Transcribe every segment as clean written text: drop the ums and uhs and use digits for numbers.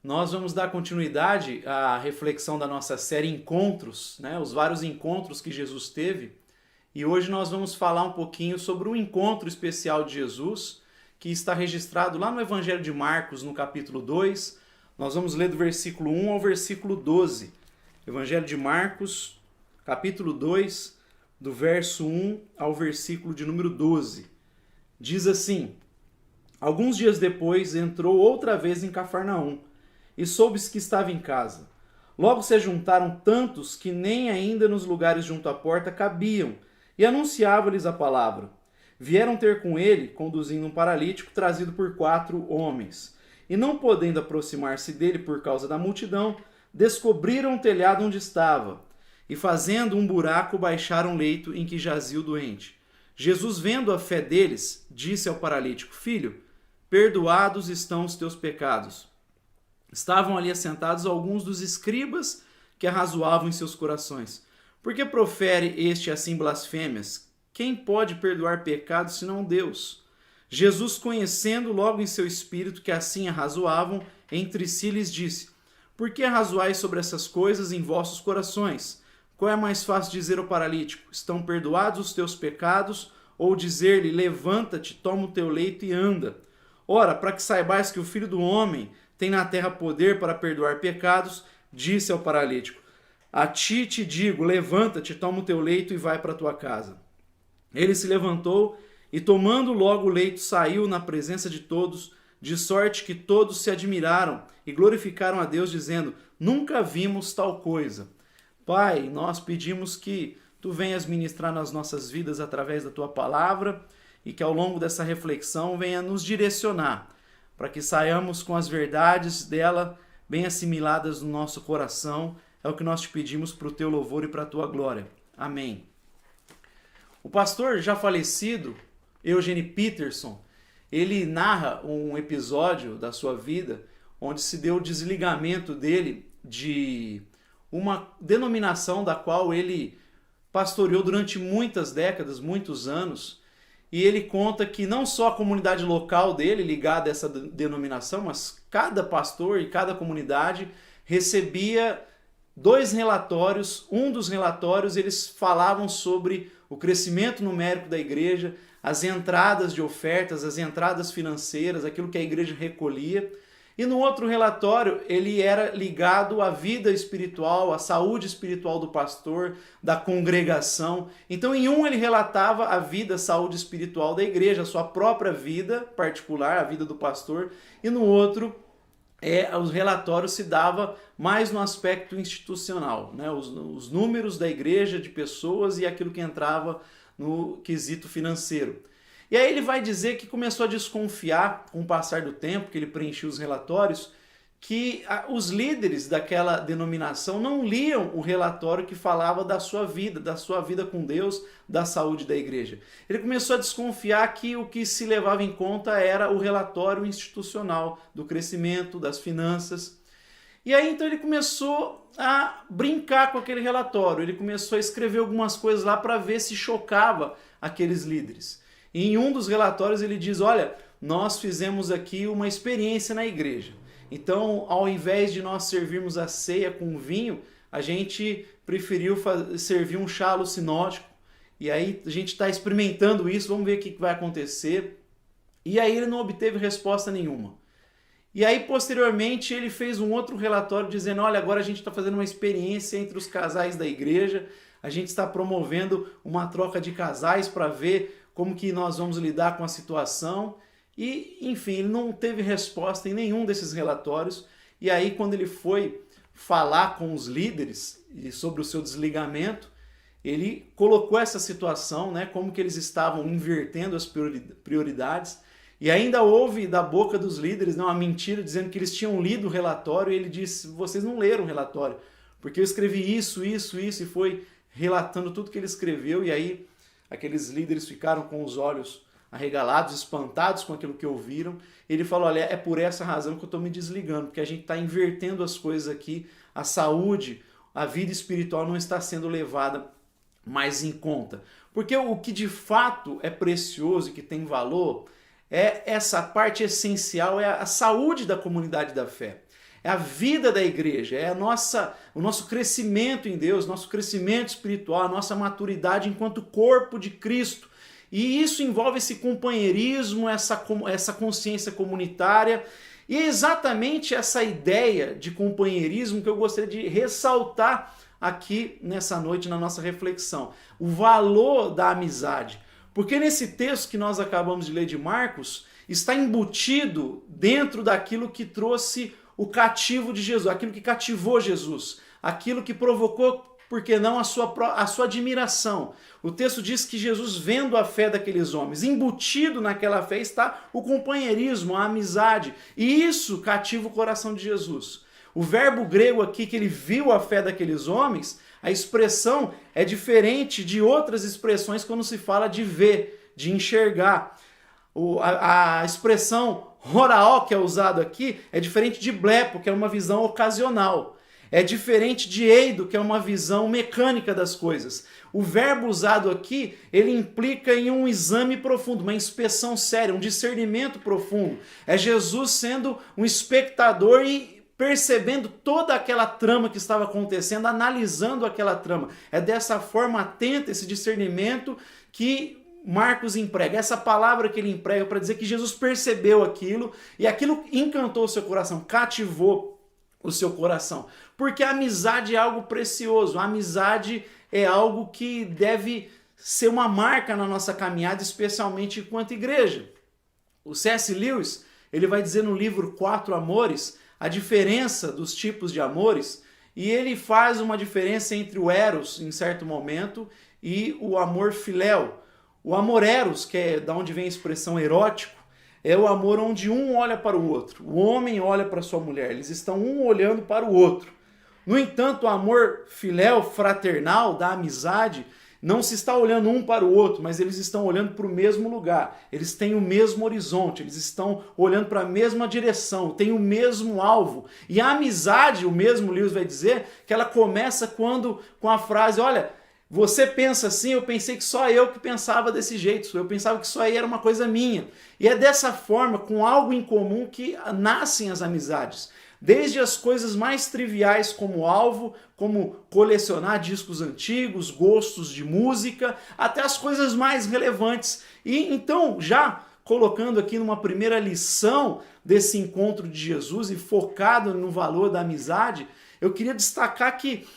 Nós vamos dar continuidade à reflexão da nossa série Encontros, né? Os vários encontros que Jesus teve. E hoje nós vamos falar um pouquinho sobre um encontro especial de Jesus, que está registrado lá no Evangelho de Marcos, no capítulo 2. Nós vamos ler do versículo 1 ao versículo 12. Evangelho de Marcos, capítulo 2, do verso 1 ao versículo de número 12. Diz assim: Alguns dias depois entrou outra vez em Cafarnaum, e soube-se que estava em casa. Logo se ajuntaram tantos que nem ainda nos lugares junto à porta cabiam, e anunciava-lhes a palavra. Vieram ter com ele, conduzindo um paralítico trazido por 4 homens. E não podendo aproximar-se dele por causa da multidão, descobriram o telhado onde estava, e fazendo um buraco, baixaram o leito em que jazia o doente. Jesus, vendo a fé deles, disse ao paralítico: Filho, perdoados estão os teus pecados. Estavam ali assentados alguns dos escribas que arrazoavam em seus corações. Por que profere este assim blasfêmias? Quem pode perdoar pecados senão Deus? Jesus, conhecendo logo em seu espírito que assim arrazoavam, entre si lhes disse: Por que arrazoais sobre essas coisas em vossos corações? Qual é mais fácil dizer ao paralítico: Estão perdoados os teus pecados? Ou dizer-lhe: Levanta-te, toma o teu leito e anda? Ora, para que saibais que o Filho do Homem tem na terra poder para perdoar pecados, disse ao paralítico: A ti te digo, levanta-te, toma o teu leito e vai para a tua casa. Ele se levantou e, tomando logo o leito, saiu na presença de todos, de sorte que todos se admiraram e glorificaram a Deus, dizendo: Nunca vimos tal coisa. Pai, nós pedimos que tu venhas ministrar nas nossas vidas através da tua palavra e que ao longo dessa reflexão venha nos direcionar, para que saiamos com as verdades dela bem assimiladas no nosso coração. É o que nós te pedimos para o teu louvor e para a tua glória. Amém. O pastor já falecido, Eugene Peterson, ele narra um episódio da sua vida onde se deu o desligamento dele de uma denominação da qual ele pastoreou durante muitas décadas, muitos anos. E ele conta que não só a comunidade local dele, ligada a essa denominação, mas cada pastor e cada comunidade recebia 2 relatórios. Um dos relatórios eles falavam sobre o crescimento numérico da igreja, as entradas de ofertas, as entradas financeiras, aquilo que a igreja recolhia. E no outro relatório, ele era ligado à vida espiritual, à saúde espiritual do pastor, da congregação. Então, em um ele relatava a vida, a saúde espiritual da igreja, a sua própria vida particular, a vida do pastor. E no outro, os relatórios se dava mais no aspecto institucional, né? Os números da igreja, de pessoas e aquilo que entrava no quesito financeiro. E aí ele vai dizer que começou a desconfiar, com o passar do tempo, que ele preenchia os relatórios, que os líderes daquela denominação não liam o relatório que falava da sua vida com Deus, da saúde da igreja. Ele começou a desconfiar que o que se levava em conta era o relatório institucional do crescimento, das finanças. E aí então ele começou a brincar com aquele relatório, ele começou a escrever algumas coisas lá para ver se chocava aqueles líderes. E em um dos relatórios ele diz: olha, nós fizemos aqui uma experiência na igreja. Então, ao invés de nós servirmos a ceia com vinho, a gente preferiu servir um chá alucinótico. E aí a gente está experimentando isso, vamos ver o que vai acontecer. E aí ele não obteve resposta nenhuma. E aí, posteriormente, ele fez um outro relatório dizendo: olha, agora a gente está fazendo uma experiência entre os casais da igreja, a gente está promovendo uma troca de casais para ver como que nós vamos lidar com a situação. E, enfim, ele não teve resposta em nenhum desses relatórios. E aí, quando ele foi falar com os líderes sobre o seu desligamento, ele colocou essa situação, né, como que eles estavam invertendo as prioridades. E ainda houve da boca dos líderes, né, uma mentira dizendo que eles tinham lido o relatório, e ele disse: vocês não leram o relatório, porque eu escrevi isso, e foi relatando tudo que ele escreveu. E aí aqueles líderes ficaram com os olhos arregalados, espantados com aquilo que ouviram. Ele falou: olha, é por essa razão que eu estou me desligando, porque a gente está invertendo as coisas aqui, a saúde, a vida espiritual não está sendo levada mais em conta. Porque o que de fato é precioso e que tem valor é essa parte essencial, é a saúde da comunidade da fé. é a vida da igreja, é o nosso crescimento em Deus, nosso crescimento espiritual, a nossa maturidade enquanto corpo de Cristo. E isso envolve esse companheirismo, essa consciência comunitária. E é exatamente essa ideia de companheirismo que eu gostaria de ressaltar aqui nessa noite na nossa reflexão. O valor da amizade. Porque nesse texto que nós acabamos de ler de Marcos, está embutido dentro daquilo que trouxe o cativo de Jesus, aquilo que cativou Jesus, aquilo que provocou, por que não, a sua admiração. O texto diz que Jesus, vendo a fé daqueles homens, embutido naquela fé está o companheirismo, a amizade, e isso cativa o coração de Jesus. O verbo grego aqui, que ele viu a fé daqueles homens, a expressão é diferente de outras expressões quando se fala de ver, de enxergar. A expressão horaó, que é usado aqui, é diferente de blepo, que é uma visão ocasional. É diferente de eido, que é uma visão mecânica das coisas. O verbo usado aqui, ele implica em um exame profundo, uma inspeção séria, um discernimento profundo. É Jesus sendo um espectador e percebendo toda aquela trama que estava acontecendo, analisando aquela trama. É dessa forma atenta, esse discernimento, que Marcos emprega, essa palavra que ele emprega para dizer que Jesus percebeu aquilo e aquilo encantou o seu coração, cativou o seu coração. Porque a amizade é algo precioso, a amizade é algo que deve ser uma marca na nossa caminhada, especialmente enquanto igreja. O C.S. Lewis, ele vai dizer no livro Quatro Amores a diferença dos tipos de amores, e ele faz uma diferença entre o eros, em certo momento, e o amor filéu. O amor eros, que é da onde vem a expressão erótico, é o amor onde um olha para o outro. O homem olha para sua mulher, eles estão um olhando para o outro. No entanto, o amor filéu, fraternal, da amizade, não se está olhando um para o outro, mas eles estão olhando para o mesmo lugar. Eles têm o mesmo horizonte, eles estão olhando para a mesma direção, têm o mesmo alvo. E a amizade, o mesmo Lewis vai dizer, que ela começa com a frase, olha, você pensa assim, eu pensei que só eu que pensava desse jeito, eu pensava que isso aí era uma coisa minha. E é dessa forma, com algo em comum, que nascem as amizades. Desde as coisas mais triviais como alvo, como colecionar discos antigos, gostos de música, até as coisas mais relevantes. E então, já colocando aqui numa primeira lição desse encontro de Jesus e focado no valor da amizade, eu queria destacar que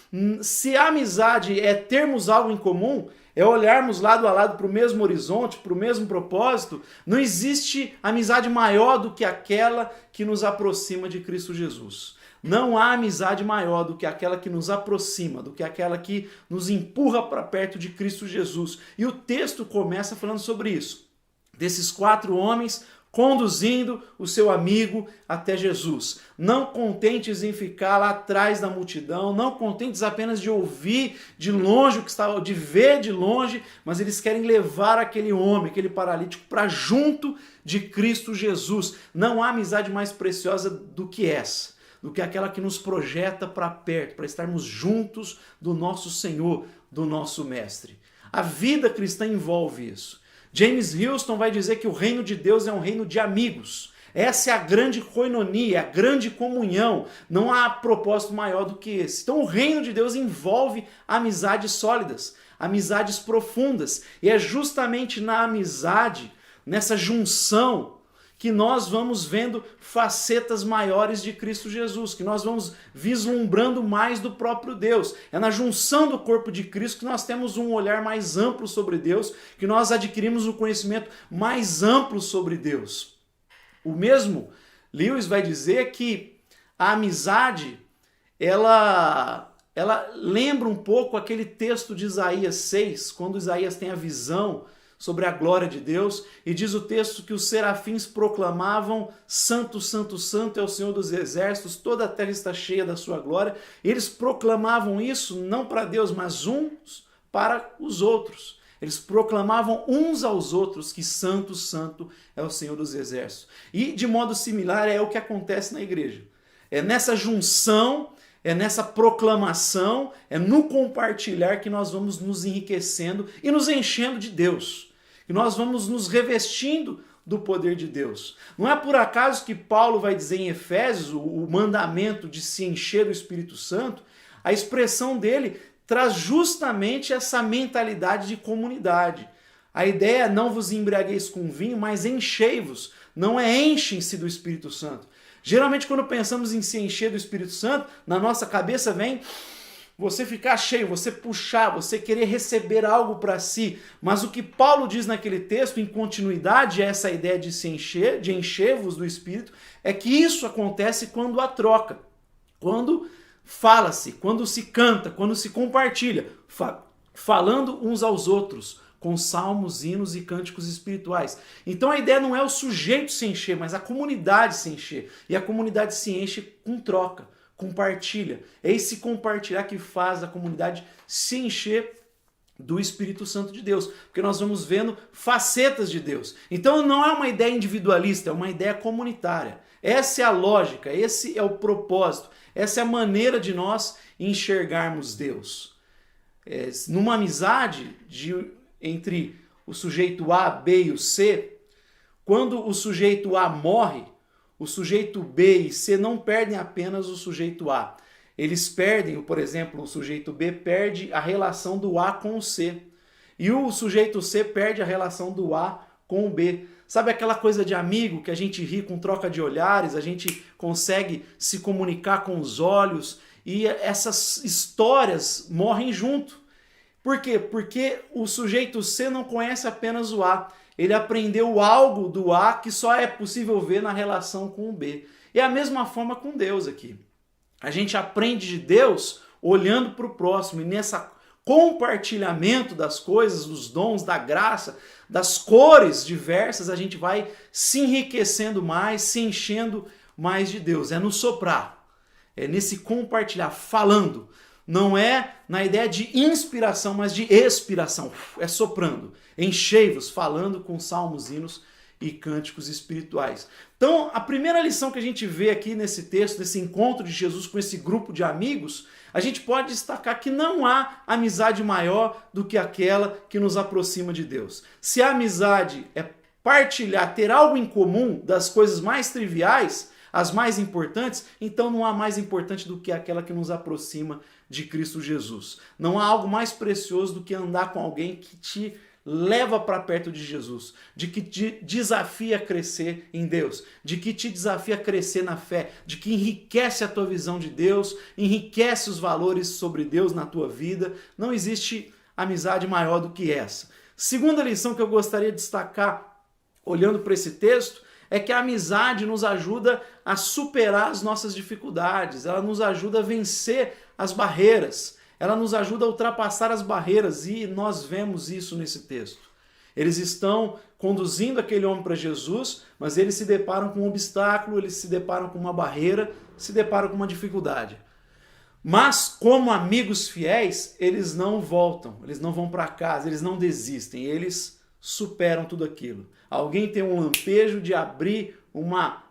se a amizade é termos algo em comum, é olharmos lado a lado para o mesmo horizonte, para o mesmo propósito, não existe amizade maior do que aquela que nos aproxima de Cristo Jesus. Não há amizade maior do que aquela que nos aproxima, do que aquela que nos empurra para perto de Cristo Jesus. E o texto começa falando sobre isso. Desses 4 homens conduzindo o seu amigo até Jesus. Não contentes em ficar lá atrás da multidão, não contentes apenas de ouvir de longe o que estava, de ver de longe, mas eles querem levar aquele homem, aquele paralítico, para junto de Cristo Jesus. Não há amizade mais preciosa do que essa, do que aquela que nos projeta para perto, para estarmos juntos do nosso Senhor, do nosso Mestre. A vida cristã envolve isso. James Houston vai dizer que o reino de Deus é um reino de amigos. Essa é a grande koinonia, a grande comunhão. Não há propósito maior do que esse. Então o reino de Deus envolve amizades sólidas, amizades profundas. E é justamente na amizade, nessa junção, que nós vamos vendo facetas maiores de Cristo Jesus, que nós vamos vislumbrando mais do próprio Deus. É na junção do corpo de Cristo que nós temos um olhar mais amplo sobre Deus, que nós adquirimos um conhecimento mais amplo sobre Deus. O mesmo Lewis vai dizer que a amizade, ela lembra um pouco aquele texto de Isaías 6, quando Isaías tem a visão sobre a glória de Deus, e diz o texto que os serafins proclamavam: Santo, Santo, Santo é o Senhor dos exércitos, toda a terra está cheia da sua glória. E eles proclamavam isso não para Deus, mas uns para os outros. Eles proclamavam uns aos outros que Santo, Santo é o Senhor dos exércitos. E de modo similar é o que acontece na igreja. É nessa junção, é nessa proclamação, é no compartilhar que nós vamos nos enriquecendo e nos enchendo de Deus. E nós vamos nos revestindo do poder de Deus. Não é por acaso que Paulo vai dizer em Efésios, o mandamento de se encher do Espírito Santo, a expressão dele traz justamente essa mentalidade de comunidade. A ideia é não vos embriagueis com vinho, mas enchei-vos. Não é enchem-se do Espírito Santo. Geralmente quando pensamos em se encher do Espírito Santo, na nossa cabeça vem você ficar cheio, você puxar, você querer receber algo para si. Mas o que Paulo diz naquele texto, em continuidade a essa ideia de se encher, de encher-vos do Espírito, é que isso acontece quando há troca, quando fala-se, quando se canta, quando se compartilha, falando uns aos outros, com salmos, hinos e cânticos espirituais. Então a ideia não é o sujeito se encher, mas a comunidade se encher. E a comunidade se enche com troca, compartilha. É esse compartilhar que faz a comunidade se encher do Espírito Santo de Deus, porque nós vamos vendo facetas de Deus. Então não é uma ideia individualista, é uma ideia comunitária. Essa é a lógica, esse é o propósito, essa é a maneira de nós enxergarmos Deus. Numa amizade entre o sujeito A, B e o C, quando o sujeito A morre, o sujeito B e C não perdem apenas o sujeito A. Eles perdem, por exemplo, o sujeito B perde a relação do A com o C. E o sujeito C perde a relação do A com o B. Sabe aquela coisa de amigo que a gente ri com troca de olhares, a gente consegue se comunicar com os olhos e essas histórias morrem junto. Por quê? Porque o sujeito C não conhece apenas o A. Ele aprendeu algo do A que só é possível ver na relação com o B. E é a mesma forma com Deus aqui. A gente aprende de Deus olhando para o próximo e nesse compartilhamento das coisas, dos dons, da graça, das cores diversas, a gente vai se enriquecendo mais, se enchendo mais de Deus. É no soprar, é nesse compartilhar, falando. Não é na ideia de inspiração, mas de expiração. É soprando. Enchei-vos, falando com salmos, hinos e cânticos espirituais. Então, a primeira lição que a gente vê aqui nesse texto, nesse encontro de Jesus com esse grupo de amigos, a gente pode destacar que não há amizade maior do que aquela que nos aproxima de Deus. Se a amizade é partilhar, ter algo em comum das coisas mais triviais, as mais importantes, então não há mais importante do que aquela que nos aproxima de Cristo Jesus. Não há algo mais precioso do que andar com alguém que te leva para perto de Jesus, de que te desafia a crescer em Deus, de que te desafia a crescer na fé, de que enriquece a tua visão de Deus, enriquece os valores sobre Deus na tua vida. Não existe amizade maior do que essa. Segunda lição que eu gostaria de destacar, olhando para esse texto, é que a amizade nos ajuda a superar as nossas dificuldades, ela nos ajuda a vencer as barreiras, ela nos ajuda a ultrapassar as barreiras e nós vemos isso nesse texto. Eles estão conduzindo aquele homem para Jesus, mas eles se deparam com um obstáculo, eles se deparam com uma barreira, se deparam com uma dificuldade. Mas, como amigos fiéis, eles não voltam, eles não vão para casa, eles não desistem, eles superam tudo aquilo. Alguém tem um lampejo de abrir uma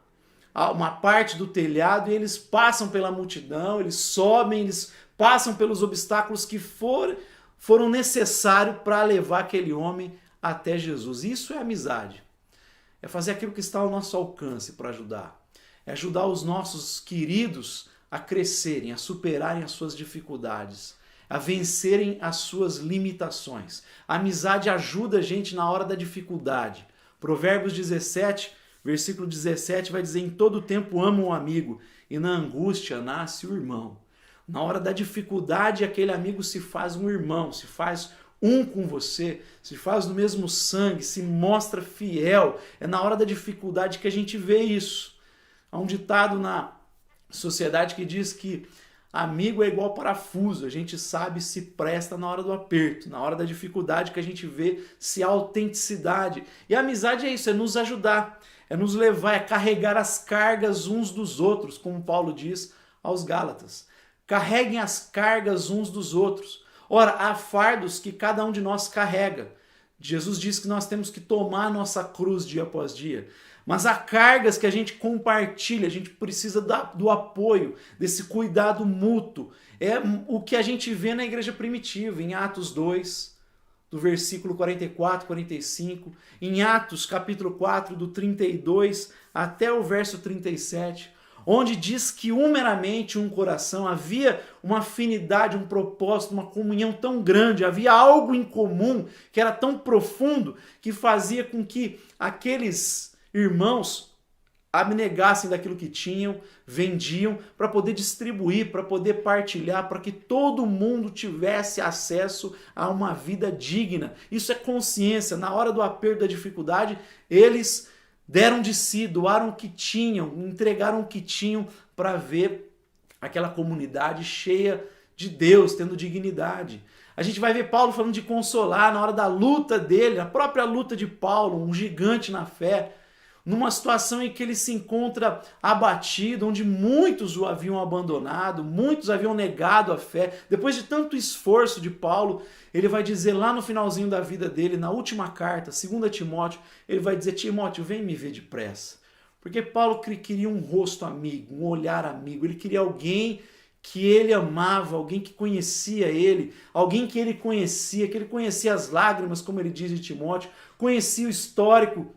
parte do telhado e eles passam pela multidão, eles sobem, eles passam pelos obstáculos que foram necessários para levar aquele homem até Jesus. Isso é amizade. É fazer aquilo que está ao nosso alcance para ajudar. É ajudar os nossos queridos a crescerem, a superarem as suas dificuldades, a vencerem as suas limitações. A amizade ajuda a gente na hora da dificuldade. Provérbios 17, versículo 17 vai dizer: em todo tempo ama um amigo e na angústia nasce o irmão. Na hora da dificuldade, aquele amigo se faz um irmão, se faz um com você, se faz do mesmo sangue, se mostra fiel. É na hora da dificuldade que a gente vê isso. Há um ditado na sociedade que diz que amigo é igual parafuso, a gente sabe se presta na hora do aperto, na hora da dificuldade que a gente vê se há autenticidade. E a amizade é isso, é nos ajudar, é nos levar, é carregar as cargas uns dos outros, como Paulo diz aos Gálatas. Carreguem as cargas uns dos outros. Ora, há fardos que cada um de nós carrega. Jesus diz que nós temos que tomar a nossa cruz dia após dia. Mas há cargas que a gente compartilha, a gente precisa do apoio, desse cuidado mútuo. É o que a gente vê na igreja primitiva, em Atos 2, do versículo 44, 45, em Atos capítulo 4, do 32 até o verso 37, onde diz que meramente um coração, havia uma afinidade, um propósito, uma comunhão tão grande, havia algo em comum que era tão profundo que fazia com que aqueles irmãos abnegassem daquilo que tinham, vendiam, para poder distribuir, para poder partilhar, para que todo mundo tivesse acesso a uma vida digna. Isso é consciência. Na hora do aperto, da dificuldade, eles deram de si, doaram o que tinham, entregaram o que tinham para ver aquela comunidade cheia de Deus, tendo dignidade. A gente vai ver Paulo falando de consolar na hora da luta dele, a própria luta de Paulo, um gigante na fé, numa situação em que ele se encontra abatido, onde muitos o haviam abandonado, muitos haviam negado a fé. Depois de tanto esforço de Paulo, ele vai dizer lá no finalzinho da vida dele, na última carta, 2 Timóteo, ele vai dizer: Timóteo, vem me ver depressa. Porque Paulo queria um rosto amigo, um olhar amigo, ele queria alguém que ele amava, alguém que conhecia ele, alguém que ele conhecia as lágrimas, como ele diz de Timóteo, conhecia o histórico,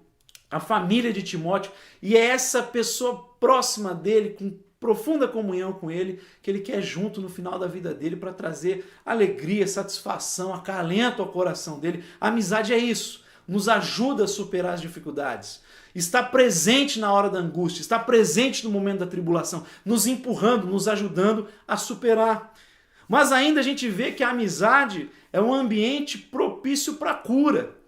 a família de Timóteo, e é essa pessoa próxima dele, com profunda comunhão com ele, que ele quer junto no final da vida dele para trazer alegria, satisfação, acalento ao coração dele. A amizade é isso, nos ajuda a superar as dificuldades, está presente na hora da angústia, está presente no momento da tribulação, nos empurrando, nos ajudando a superar. Mas ainda a gente vê que a amizade é um ambiente propício para a cura.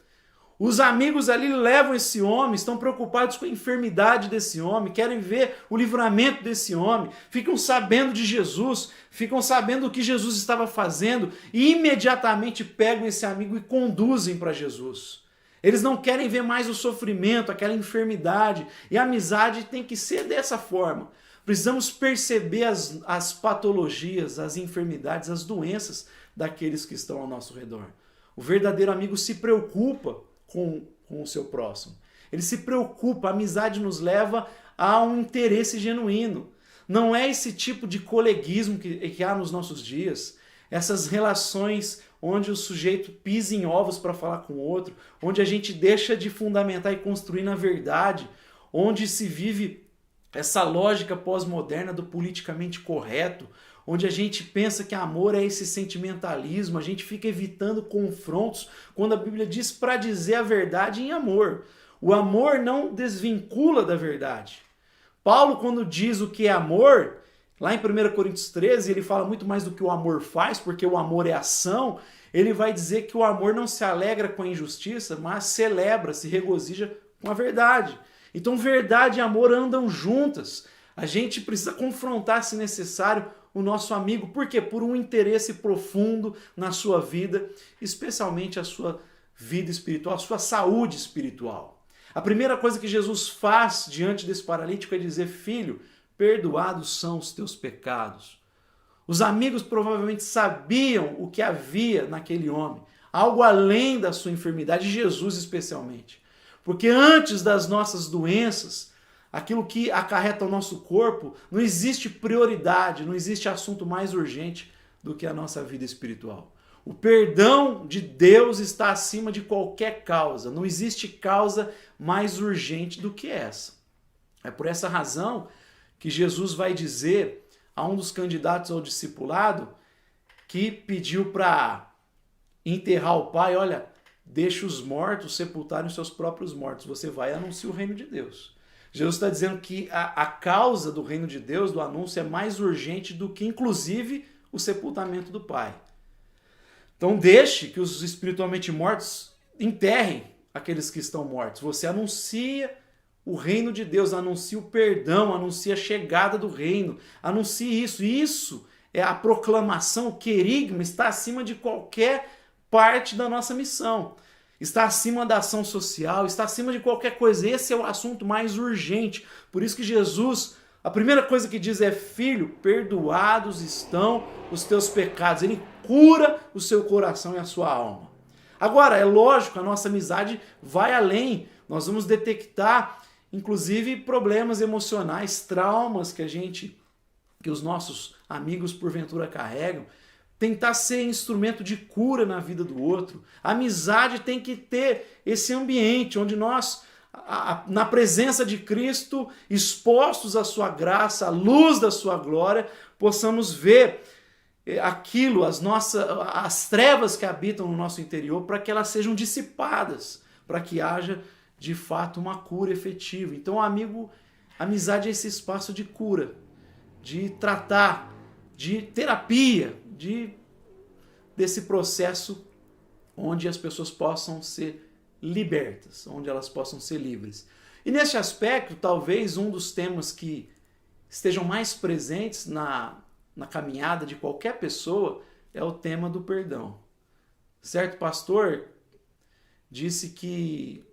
Os amigos ali levam esse homem, estão preocupados com a enfermidade desse homem, querem ver o livramento desse homem, ficam sabendo de Jesus, ficam sabendo o que Jesus estava fazendo e imediatamente pegam esse amigo e conduzem para Jesus. Eles não querem ver mais o sofrimento, aquela enfermidade, e a amizade tem que ser dessa forma. Precisamos perceber as patologias, as enfermidades, as doenças daqueles que estão ao nosso redor. O verdadeiro amigo se preocupa com o seu próximo. Ele se preocupa, a amizade nos leva a um interesse genuíno. Não é esse tipo de coleguismo que há nos nossos dias, essas relações onde o sujeito pisa em ovos para falar com o outro, onde a gente deixa de fundamentar e construir na verdade, onde se vive essa lógica pós-moderna do politicamente correto, onde a gente pensa que amor é esse sentimentalismo, a gente fica evitando confrontos, quando a Bíblia diz para dizer a verdade em amor. O amor não desvincula da verdade. Paulo, quando diz o que é amor, lá em 1 Coríntios 13, ele fala muito mais do que o amor faz, porque o amor é ação. Ele vai dizer que o amor não se alegra com a injustiça, mas celebra, se regozija com a verdade. Então verdade e amor andam juntas. A gente precisa confrontar, se necessário, o nosso amigo. Por quê? Por um interesse profundo na sua vida, especialmente a sua vida espiritual, a sua saúde espiritual. A primeira coisa que Jesus faz diante desse paralítico é dizer: filho, perdoados são os teus pecados. Os amigos provavelmente sabiam o que havia naquele homem, algo além da sua enfermidade, Jesus especialmente. Porque antes das nossas doenças, aquilo que acarreta o nosso corpo, não existe prioridade, não existe assunto mais urgente do que a nossa vida espiritual. O perdão de Deus está acima de qualquer causa, não existe causa mais urgente do que essa. É por essa razão que Jesus vai dizer a um dos candidatos ao discipulado que pediu para enterrar o pai: olha, deixa os mortos sepultarem os seus próprios mortos, você vai e anuncia o reino de Deus. Jesus está dizendo que a causa do reino de Deus, do anúncio, é mais urgente do que, inclusive, o sepultamento do Pai. Então deixe que os espiritualmente mortos enterrem aqueles que estão mortos. Você anuncia o reino de Deus, anuncia o perdão, anuncia a chegada do reino, anuncie isso. Isso é a proclamação, o querigma está acima de qualquer parte da nossa missão. Está acima da ação social, está acima de qualquer coisa. Esse é o assunto mais urgente. Por isso que Jesus, a primeira coisa que diz é: filho, perdoados estão os teus pecados. Ele cura o seu coração e a sua alma. Agora, é lógico, a nossa amizade vai além. Nós vamos detectar, inclusive, problemas emocionais, traumas que os nossos amigos porventura carregam. tentar ser instrumento de cura na vida do outro. A amizade tem que ter esse ambiente onde nós, na presença de Cristo, expostos à sua graça, à luz da sua glória, possamos ver aquilo, as trevas que habitam no nosso interior, para que elas sejam dissipadas, para que haja de fato uma cura efetiva. Então, amizade é esse espaço de cura, de tratar, de terapia, desse processo onde as pessoas possam ser libertas, onde elas possam ser livres. E neste aspecto, talvez um dos temas que estejam mais presentes na caminhada de qualquer pessoa é o tema do perdão. Certo pastor disse que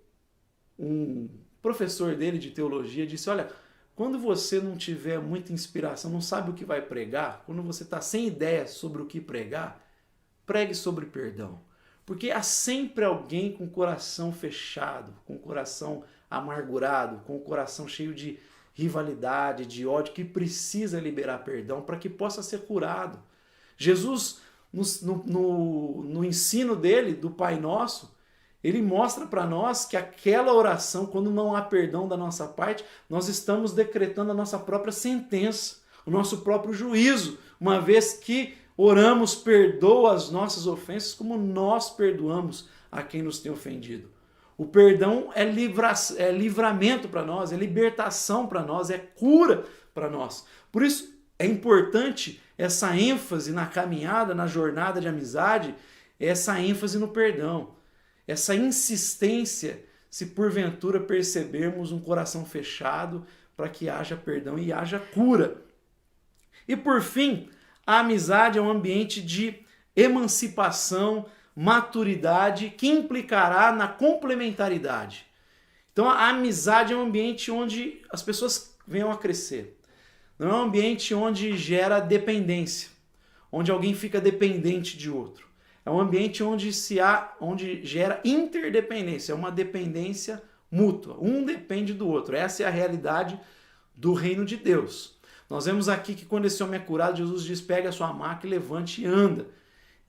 um professor dele de teologia disse, olha, quando você não tiver muita inspiração, não sabe o que vai pregar, quando você está sem ideia sobre o que pregar, pregue sobre perdão. Porque há sempre alguém com o coração fechado, com o coração amargurado, com o coração cheio de rivalidade, de ódio, que precisa liberar perdão para que possa ser curado. Jesus, no ensino dele, do Pai Nosso, ele mostra para nós que aquela oração, quando não há perdão da nossa parte, nós estamos decretando a nossa própria sentença, o nosso próprio juízo, uma vez que oramos, perdoa as nossas ofensas como nós perdoamos a quem nos tem ofendido. O perdão é livramento para nós, é libertação para nós, é cura para nós. Por isso é importante essa ênfase na caminhada, na jornada de amizade, essa ênfase no perdão. Essa insistência, se porventura percebermos um coração fechado, para que haja perdão e haja cura. E por fim, a amizade é um ambiente de emancipação, maturidade, que implicará na complementaridade. Então a amizade é um ambiente onde as pessoas venham a crescer. Não é um ambiente onde gera dependência, onde alguém fica dependente de outro. É um ambiente onde gera interdependência, é uma dependência mútua. Um depende do outro. Essa é a realidade do reino de Deus. Nós vemos aqui que quando esse homem é curado, Jesus diz, pega a sua maca e levante e anda.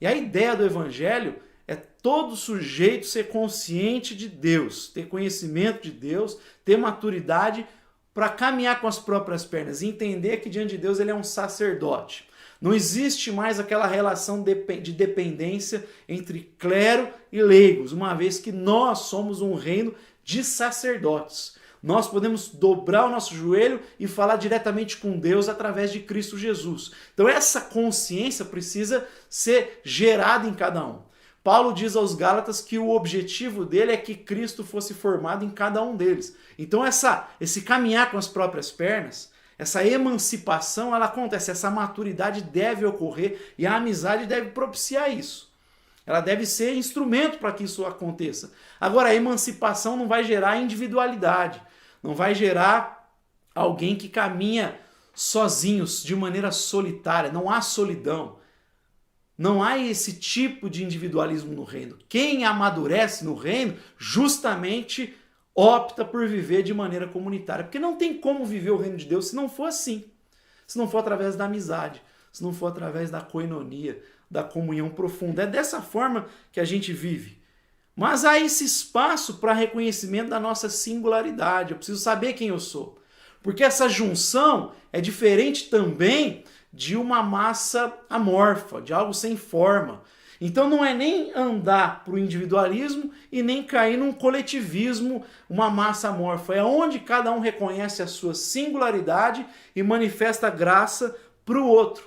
E a ideia do evangelho é todo sujeito ser consciente de Deus, ter conhecimento de Deus, ter maturidade para caminhar com as próprias pernas e entender que diante de Deus ele é um sacerdote. Não existe mais aquela relação de dependência entre clero e leigos, uma vez que nós somos um reino de sacerdotes. Nós podemos dobrar o nosso joelho e falar diretamente com Deus através de Cristo Jesus. Então essa consciência precisa ser gerada em cada um. Paulo diz aos Gálatas que o objetivo dele é que Cristo fosse formado em cada um deles. Então esse caminhar com as próprias pernas, essa emancipação, ela acontece, essa maturidade deve ocorrer e a amizade deve propiciar isso. Ela deve ser instrumento para que isso aconteça. Agora, a emancipação não vai gerar individualidade, não vai gerar alguém que caminha sozinhos, de maneira solitária, não há solidão. Não há esse tipo de individualismo no reino. Quem amadurece no reino, justamente opta por viver de maneira comunitária. Porque não tem como viver o reino de Deus se não for assim. Se não for através da amizade, se não for através da koinonia, da comunhão profunda. É dessa forma que a gente vive. Mas há esse espaço para reconhecimento da nossa singularidade. Eu preciso saber quem eu sou. Porque essa junção é diferente também de uma massa amorfa, de algo sem forma. Então não é nem andar para o individualismo e nem cair num coletivismo, uma massa amorfa. É onde cada um reconhece a sua singularidade e manifesta graça para o outro.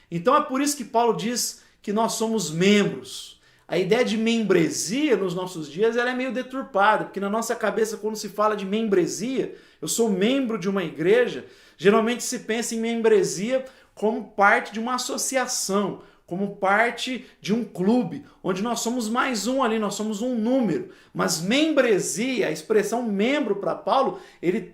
Então é por isso que Paulo diz que nós somos membros. A ideia de membresia nos nossos dias ela é meio deturpada, porque na nossa cabeça quando se fala de membresia, eu sou membro de uma igreja, geralmente se pensa em membresia como parte de uma associação, como parte de um clube, onde nós somos mais um ali, nós somos um número. Mas membresia, a expressão membro para Paulo,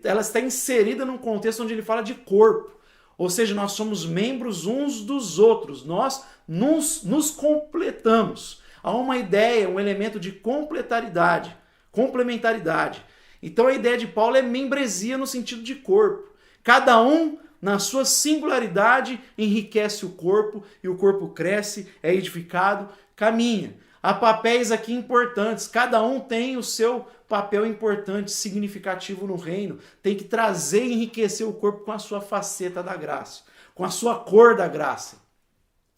ela está inserida num contexto onde ele fala de corpo. Ou seja, nós somos membros uns dos outros, nós nos completamos. Há uma ideia, um elemento de complementaridade. Então a ideia de Paulo é membresia no sentido de corpo. Cada um na sua singularidade, enriquece o corpo e o corpo cresce, é edificado, caminha. Há papéis aqui importantes, cada um tem o seu papel importante, significativo no reino. Tem que trazer e enriquecer o corpo com a sua faceta da graça, com a sua cor da graça.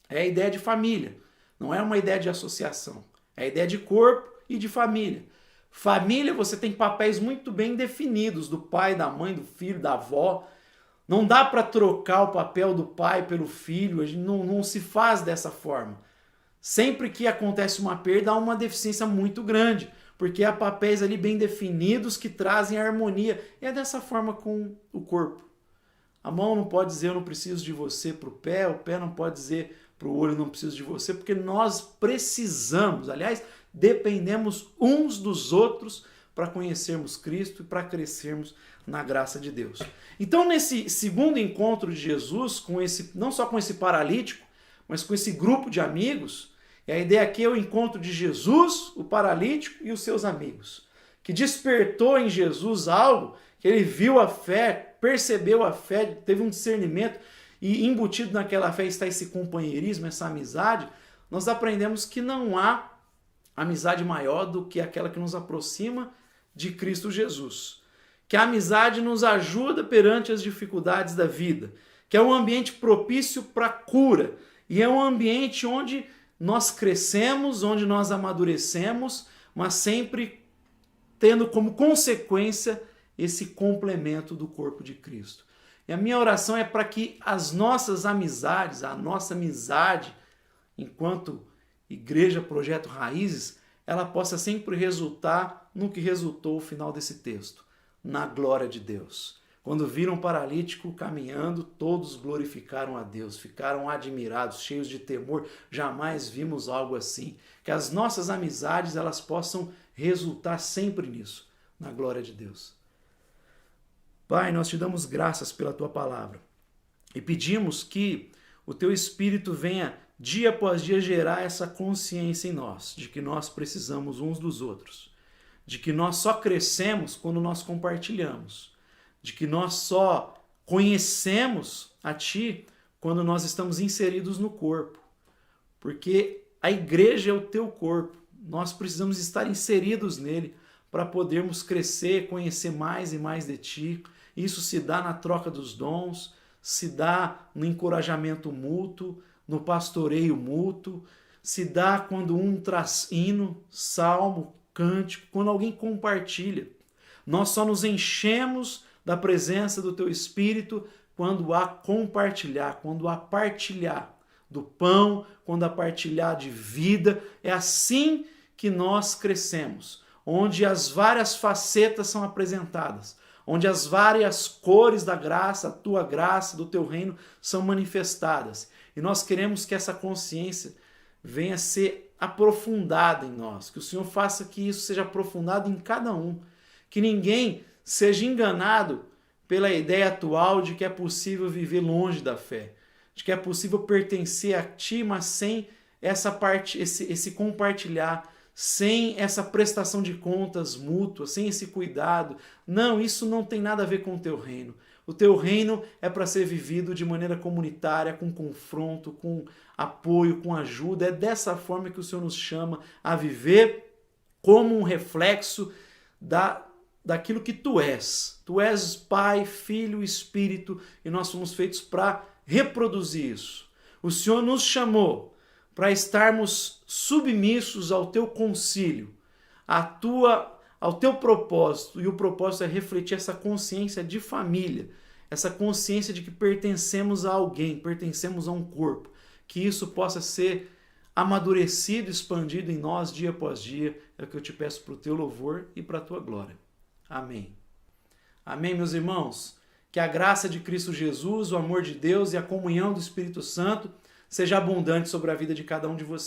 É a ideia de família, não é uma ideia de associação. É a ideia de corpo e de família. Família, você tem papéis muito bem definidos, do pai, da mãe, do filho, da avó. Não dá para trocar o papel do pai pelo filho, a gente não se faz dessa forma. Sempre que acontece uma perda, há uma deficiência muito grande, porque há papéis ali bem definidos que trazem harmonia. E é dessa forma com o corpo. A mão não pode dizer eu não preciso de você para o pé não pode dizer para o olho eu não preciso de você, porque nós precisamos, aliás, dependemos uns dos outros para conhecermos Cristo e para crescermos na graça de Deus. Então, nesse segundo encontro de Jesus, não só com esse paralítico, mas com esse grupo de amigos, e a ideia aqui é o encontro de Jesus, o paralítico e os seus amigos, que despertou em Jesus algo, que ele viu a fé, percebeu a fé, teve um discernimento, e embutido naquela fé está esse companheirismo, essa amizade. Nós aprendemos que não há amizade maior do que aquela que nos aproxima de Cristo Jesus. Que a amizade nos ajuda perante as dificuldades da vida, que é um ambiente propício para cura, e é um ambiente onde nós crescemos, onde nós amadurecemos, mas sempre tendo como consequência esse complemento do corpo de Cristo. E a minha oração é para que as nossas amizades, a nossa amizade, enquanto Igreja Projeto Raízes, ela possa sempre resultar no que resultou o final desse texto, na glória de Deus. Quando viram um paralítico caminhando, todos glorificaram a Deus, ficaram admirados, cheios de temor. Jamais vimos algo assim. Que as nossas amizades elas possam resultar sempre nisso, na glória de Deus. Pai, nós te damos graças pela tua palavra e pedimos que o teu Espírito venha dia após dia gerar essa consciência em nós, de que nós precisamos uns dos outros, de que nós só crescemos quando nós compartilhamos, de que nós só conhecemos a Ti quando nós estamos inseridos no corpo, porque a igreja é o teu corpo, nós precisamos estar inseridos nele para podermos crescer, conhecer mais e mais de Ti. Isso se dá na troca dos dons, se dá no encorajamento mútuo, no pastoreio mútuo, se dá quando um traz hino, salmo, cântico, quando alguém compartilha. Nós só nos enchemos da presença do teu Espírito quando há compartilhar, quando há partilhar do pão, quando há partilhar de vida. É assim que nós crescemos, onde as várias facetas são apresentadas, onde as várias cores da graça, a tua graça, do teu reino são manifestadas. E nós queremos que essa consciência venha a ser aprofundada em nós, que o Senhor faça que isso seja aprofundado em cada um, que ninguém seja enganado pela ideia atual de que é possível viver longe da fé, de que é possível pertencer a Ti, mas sem essa parte, esse compartilhar, sem essa prestação de contas mútua, sem esse cuidado. Não, isso não tem nada a ver com o teu reino. O teu reino é para ser vivido de maneira comunitária, com confronto, com apoio, com ajuda. É dessa forma que o Senhor nos chama a viver como um reflexo daquilo que Tu és. Tu és Pai, Filho, Espírito, e nós somos feitos para reproduzir isso. O Senhor nos chamou para estarmos submissos ao Teu concílio, ao Teu propósito, e o propósito é refletir essa consciência de família, essa consciência de que pertencemos a alguém, pertencemos a um corpo, que isso possa ser amadurecido, expandido em nós dia após dia. É o que eu te peço para o Teu louvor e para a Tua glória. Amém. Amém, meus irmãos? Que a graça de Cristo Jesus, o amor de Deus e a comunhão do Espírito Santo seja abundante sobre a vida de cada um de vocês.